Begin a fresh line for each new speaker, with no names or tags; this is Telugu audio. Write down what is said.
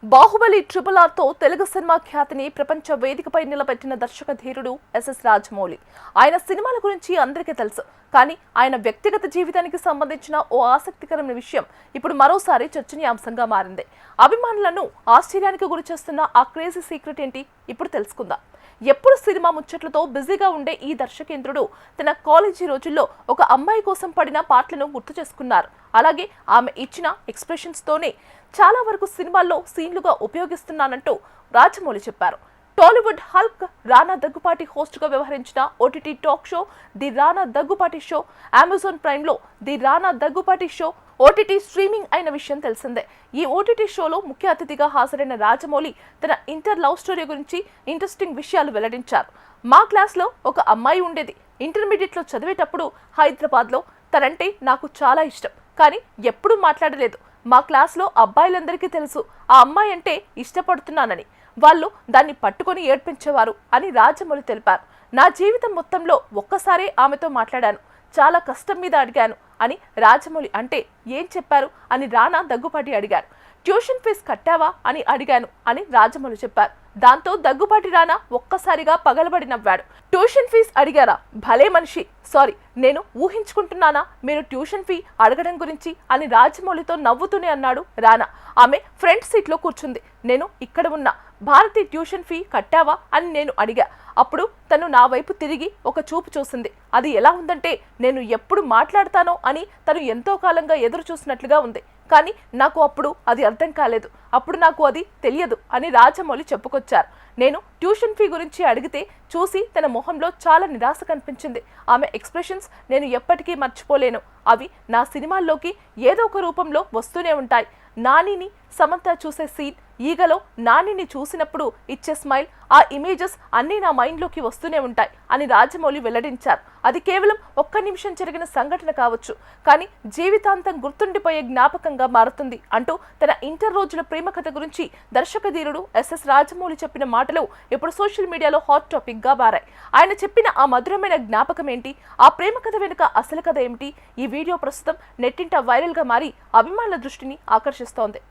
బాహుబలి RRR తో తెలుగు సినిమా ఖ్యాతిని ప్రపంచ వేదికపై నిలబెట్టిన దర్శక ధీరుడు ఎస్ఎస్ రాజమౌళి. ఆయన సినిమాల గురించి అందరికీ తెలుసు. కానీ ఆయన వ్యక్తిగత జీవితానికి సంబంధించిన ఓ ఆసక్తికరమైన విషయం ఇప్పుడు మరోసారి చర్చనీయాంశంగా మారింది. అభిమానులను ఆశ్చర్యానికి గురిచేస్తున్న ఆ క్రేజీ సీక్రెట్ ఏంటి ఇప్పుడు తెలుసుకుందాం. ఎప్పుడు సినిమా ముచ్చట్లతో బిజీగా ఉండే ఈ దర్శకేంద్రుడు తన కాలేజీ రోజుల్లో ఒక అమ్మాయి కోసం పడిన పాటలను గుర్తు చేసుకున్నారు. అలాగే ఆమె ఇచ్చిన ఎక్స్ప్రెషన్స్ తోనే చాలా వరకు సినిమాల్లో సీన్లుగా ఉపయోగిస్తున్నానంటూ రాజమౌళి చెప్పారు. టాలీవుడ్ హల్క్ రానా దగ్గుపాటి హోస్ట్గా వ్యవహరించిన OTT talk show the Rana Daggubati show Amazon ప్రైమ్లో the Rana Daggubati show OTT streaming అయిన విషయం తెలిసిందే. ఈ ఓటీటీ షోలో ముఖ్య అతిథిగా హాజరైన రాజమౌళి తన ఇంటర్ లవ్ స్టోరీ గురించి ఇంట్రెస్టింగ్ విషయాలు వెల్లడించారు. మా క్లాస్లో ఒక అమ్మాయి ఉండేది. ఇంటర్మీడియట్లో చదివేటప్పుడు హైదరాబాద్లో. తనంటే నాకు చాలా ఇష్టం, కానీ ఎప్పుడూ మాట్లాడలేదు. మా క్లాస్లో అబ్బాయిలందరికీ తెలుసు ఆ అమ్మాయి అంటే ఇష్టపడుతున్నానని. వాళ్ళు దాన్ని పట్టుకొని ఏడ్పించేవారు అని రాజమౌళి తెలిపారు. నా జీవితం మొత్తంలో ఒక్కసారే ఆమెతో మాట్లాడాను. చాలా కష్టం మీద అడిగాను అని రాజమౌళి అంటే ఏం చెప్పారు అని రానా దగ్గుపాటి అడిగారు. ట్యూషన్ ఫీజు కట్టావా అని అడిగాను అని రాజమౌళి చెప్పారు. దాంతో దగ్గుపాటి రానా ఒక్కసారిగా పగలబడి నవ్వాడు. ట్యూషన్ ఫీజు అడిగారా? భలే మనిషి. సారీ, నేను ఊహించుకుంటున్నానా మీరు ట్యూషన్ ఫీ అడగడం గురించి అని రాజమౌళితో నవ్వుతూనే అన్నాడు రానా. ఆమె ఫ్రంట్ సీట్లో కూర్చుంది. నేను ఇక్కడ ఉన్నా. భారతి ట్యూషన్ ఫీ కట్టావా అని నేను అడిగా. అప్పుడు తను నా వైపు తిరిగి ఒక చూపు చూసింది. అది ఎలా ఉందంటే నేను ఎప్పుడు మాట్లాడతానో అని తను ఎంతో కాలంగా ఎదురు చూసినట్లుగా ఉంది. కానీ నాకు అప్పుడు అది అర్థం కాలేదు. అప్పుడు నాకు అది తెలియదు అని రాజమౌళి చెప్పుకొచ్చారు. నేను ట్యూషన్ ఫీ గురించి అడిగితే చూసి తన మొహంలో చాలా నిరాశ కనిపించింది. ఆమె ఎక్స్ప్రెషన్స్ నేను ఎప్పటికీ మర్చిపోలేను. అవి నా సినిమాల్లోకి ఏదో ఒక రూపంలో వస్తూనే ఉంటాయి. నానిని సమంత చూసే సీన్, ఈగలో నానిని చూసినప్పుడు ఇచ్చే స్మైల్, ఆ ఇమేజెస్ అన్నీ నా మైండ్లోకి వస్తూనే ఉంటాయి అని రాజమౌళి వెల్లడించారు. అది కేవలం ఒక్క నిమిషం జరిగిన సంఘటన కావచ్చు, కానీ జీవితాంతం గుర్తుండిపోయే జ్ఞాపకంగా మారుతుంది అంటూ తన ఇంటర్ రోజుల ప్రేమ కథ గురించి దర్శకధీరుడు ఎస్ఎస్ రాజమౌళి చెప్పిన మాటలు ఇప్పుడు సోషల్ మీడియాలో హాట్ టాపిక్ గా మారాయి. ఆయన చెప్పిన ఆ మధురమైన జ్ఞాపకం ఏంటి? ఆ ప్రేమ కథ వెనుక అసలు కథ ఏమిటి? ఈ వీడియో ప్రస్తుతం నెట్టింట వైరల్ గా మారి అభిమానుల దృష్టిని ఆకర్షిస్తోంది.